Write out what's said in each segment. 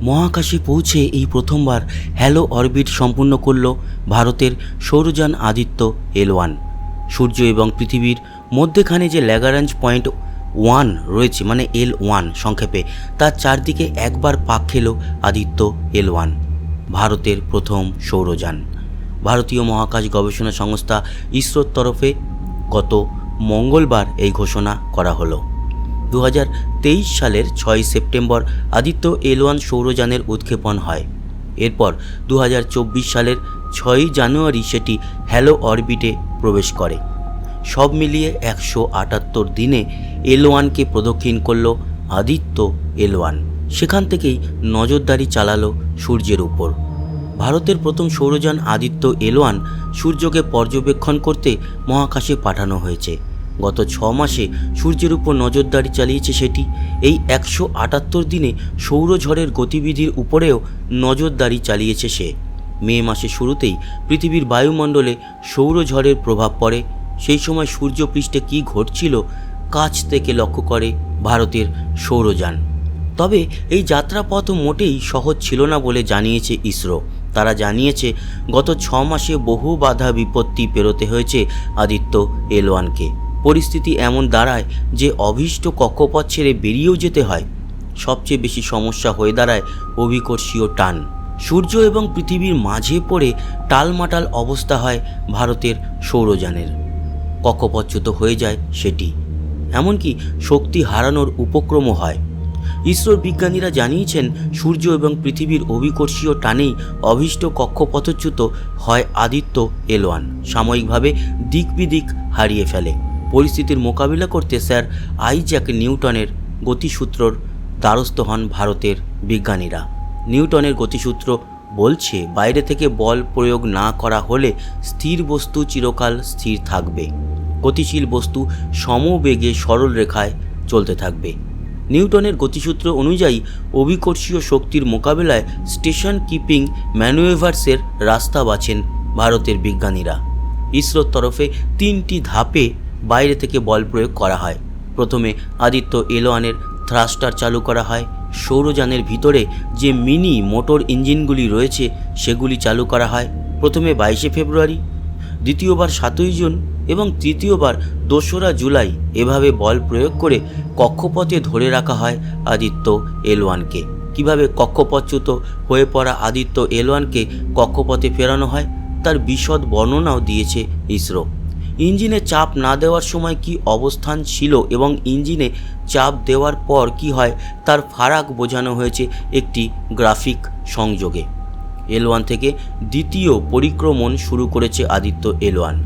মহাকাশে পৌঁছে এই প্রথমবার হ্যালো অরবিট সম্পূর্ণ করল ভারতের সৌরযান আদিত্য L1। সূর্য এবং পৃথিবীর মধ্যেখানে যে ল্যাগ্রাঞ্জ পয়েন্ট 1 রয়েছে, মানে L1 সংক্ষেপে, তার চারদিকে একবার পাক খেল আদিত্য L1, ভারতের প্রথম সৌরযান। ভারতীয় মহাকাশ গবেষণা সংস্থা ইসরোর তরফে গত মঙ্গলবার এই ঘোষণা করা হলো। 2023 সালের 6 সেপ্টেম্বর আদিত্য L1 সৌরযানের উৎক্ষেপণ হয়। এরপর 2024 সালের 6 জানুয়ারি সেটি হ্যালো অরবিটে প্রবেশ করে। সব মিলিয়ে 178 দিনে L1কে প্রদক্ষিণ করল আদিত্য L1। সেখান থেকেই নজরদারি চালালো সূর্যের উপর। ভারতের প্রথম সৌরযান আদিত্য L1 সূর্যকে পর্যবেক্ষণ করতে মহাকাশে পাঠানো হয়েছে। গত 6 মাসে সূর্যের উপর নজরদারি চালিয়েছে সেটি। এই 178 দিনে সৌরঝড়ের গতিবিধির উপরেও নজরদারি চালিয়েছে সে। মে মাসের শুরুতেই পৃথিবীর বায়ুমণ্ডলে সৌরঝড়ের প্রভাব পড়ে। সেই সময় সূর্যপৃষ্ঠে কী ঘটছিল কাছ থেকে লক্ষ্য করে ভারতের সৌরযান। তবে এই যাত্রাপথ মোটেই সহজ ছিল না বলে জানিয়েছে ইসরো। তারা জানিয়েছে গত 6 মাসে বহু বাধা বিপত্তি পেরোতে হয়েছে আদিত্য L1কে। পরিস্থিতি এমন দাঁড়ায় যে অভীষ্ট কক্ষপথ ছেড়ে বেরিয়েও যেতে হয়। সবচেয়ে বেশি সমস্যা হয়ে দাঁড়ায় অভিকর্ষীয় টান। সূর্য এবং পৃথিবীর মাঝে পড়ে টালমাটাল অবস্থা হয় ভারতের সৌরযানের। কক্ষপথচ্যুত হয়ে যায় সেটি, এমনকি শক্তি হারানোর উপক্রমও হয়। ইসরোর বিজ্ঞানীরা জানিয়েছেন সূর্য এবং পৃথিবীর অভিকর্ষীয় টানেই অভীষ্ট কক্ষপথচ্যুত হয় আদিত্য L1, সাময়িকভাবে দিক বিদিক হারিয়ে ফেলে। পরিস্থিতির মোকাবিলা করতে স্যার আইজ্যাক নিউটনের গতিসূত্রর দ্বারস্থ হন ভারতের বিজ্ঞানীরা। নিউটনের গতিসূত্র বলছে বাইরে থেকে বল প্রয়োগ না করা হলে স্থির বস্তু চিরকাল স্থির থাকবে, গতিশীল বস্তু সমবেগে সরল রেখায় চলতে থাকবে। নিউটনের গতিসূত্র অনুযায়ী অভিকর্ষীয় শক্তির মোকাবেলায় স্টেশন কিপিং ম্যানুয়েভার্সের রাস্তা বাছেন ভারতের বিজ্ঞানীরা। ইসরোর তরফে 3টি ধাপে বাইরে থেকে বল প্রয়োগ করা হয়। প্রথমে আদিত্য L1-এর থ্রাস্টার চালু করা হয়। সৌরযানের ভিতরে যে মিনি মোটর ইঞ্জিনগুলি রয়েছে সেগুলি চালু করা হয়। প্রথমে 22 ফেব্রুয়ারি, দ্বিতীয়বার 7ই জুন এবং তৃতীয়বার 2রা জুলাই। এভাবে বল প্রয়োগ করে কক্ষপথে ধরে রাখা হয় আদিত্য L1কে। কীভাবে কক্ষপথচ্যুত হয়ে পড়া আদিত্য L1কে কক্ষপথে ফেরানো হয় তার বিশদ বর্ণনাও দিয়েছে ইসরো। ইঞ্জিনে চাপ না দেওয়ার সময় কি অবস্থান ছিল এবং ইঞ্জিনে চাপ দেওয়ার পর কি হয় তার ফারাক বোঝানো হয়েছে একটি গ্রাফিক সংযোগে। L1 থেকে দ্বিতীয় পরিক্রমণ শুরু করেছে আদিত্য L1।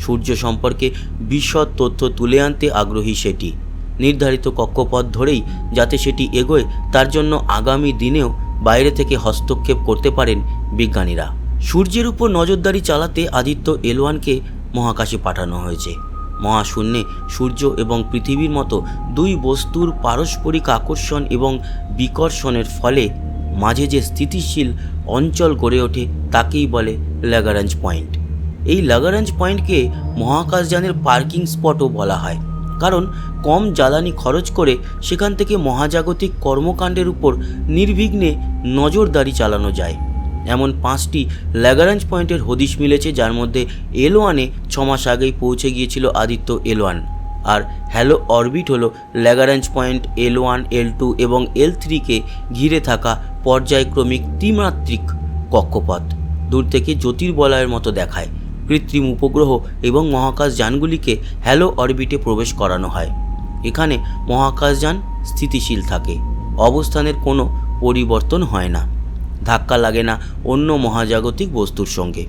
সূর্য সম্পর্কে বিশদ তথ্য তুলে আনতে আগ্রহী সেটি। নির্ধারিত কক্ষপথ ধরেই যাতে সেটি এগোয় তার জন্য আগামী দিনেও বাইরে থেকে হস্তক্ষেপ করতে পারেন বিজ্ঞানীরা। সূর্যের উপর নজরদারি চালাতে আদিত্য L1কে মহাকাশে পাঠানো হয়েছে। মহাশূন্যে সূর্য এবং পৃথিবীর মতো দুই বস্তুর পারস্পরিক আকর্ষণ এবং বিকর্ষণের ফলে মাঝে যে স্থিতিশীল অঞ্চল গড়ে ওঠে তাকেই বলে ল্যাগ্রাঞ্জ পয়েন্ট। এই ল্যাগ্রাঞ্জ পয়েন্টকে মহাকাশযানের পার্কিং স্পটও বলা হয়, কারণ কম জ্বালানি খরচ করে সেখান থেকে মহাজাগতিক কর্মকাণ্ডের উপর নির্বিঘ্নে নজরদারি চালানো যায়। এমন 5টি ল্যাগ্রাঞ্জ পয়েন্টের হদিশ মিলেছে, যার মধ্যে L1-এ 6 মাস আগেই পৌঁছে গিয়েছিল আদিত্য L1। আর হ্যালো অরবিট হলো ল্যাগ্রাঞ্জ পয়েন্ট L1, L2 এবং L3কে ঘিরে থাকা পর্যায়ক্রমিক ত্রিমাত্রিক কক্ষপথ। দূর থেকে জ্যোতির্বলয়ের মতো দেখায়। কৃত্রিম উপগ্রহ এবং মহাকাশযানগুলিকে হ্যালো অরবিটে প্রবেশ করানো হয়। এখানে মহাকাশযান স্থিতিশীল থাকে, অবস্থানের কোনো পরিবর্তন হয় না, ধাক্কা লাগে না অন্য মহাজাগতিক বস্তুর সঙ্গে।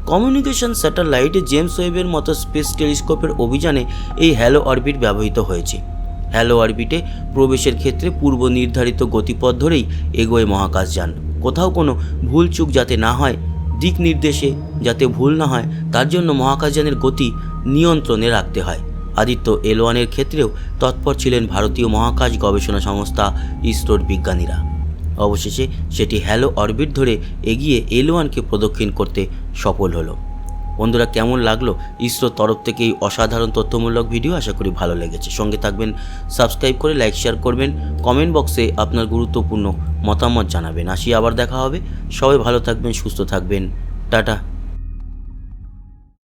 কমিউনিকেশন স্যাটেলাইট জেমস ওয়েবের মতো স্পেস টেলিস্কোপের অভিযানে এই হ্যালো অরবিট ব্যবহৃত হয়েছে। হ্যালো অরবিটে প্রবেশের ক্ষেত্রে পূর্ব নির্ধারিত গতিপথ ধরেই এগোয় মহাকাশযান। কোথাও কোনো ভুলচুক যাতে না হয়, দিক নির্দেশে যাতে ভুল না হয়, তার জন্য মহাকাশযানের গতি নিয়ন্ত্রণে রাখতে হয়। আদিত্য L1-এর ক্ষেত্রেও তৎপর ছিলেন ভারতীয় মহাকাশ গবেষণা সংস্থা ইসরোর বিজ্ঞানীরা। অবশেষে সেটি হ্যালো অরবিট ধরে এগিয়ে L1কে প্রদক্ষিণ করতে সফল হলো। বন্ধুরা, কেমন লাগলো ইসরোর তরফ থেকে এই অসাধারণ তথ্যমূলক ভিডিও? আশা করি ভালো লেগেছে। সঙ্গে থাকবেন, সাবস্ক্রাইব করে লাইক শেয়ার করবেন, কমেন্ট বক্সে আপনার গুরুত্বপূর্ণ মতামত জানাবেন। আসি, আবার দেখা হবে। সবাই ভালো থাকবেন, সুস্থ থাকবেন। টাটা।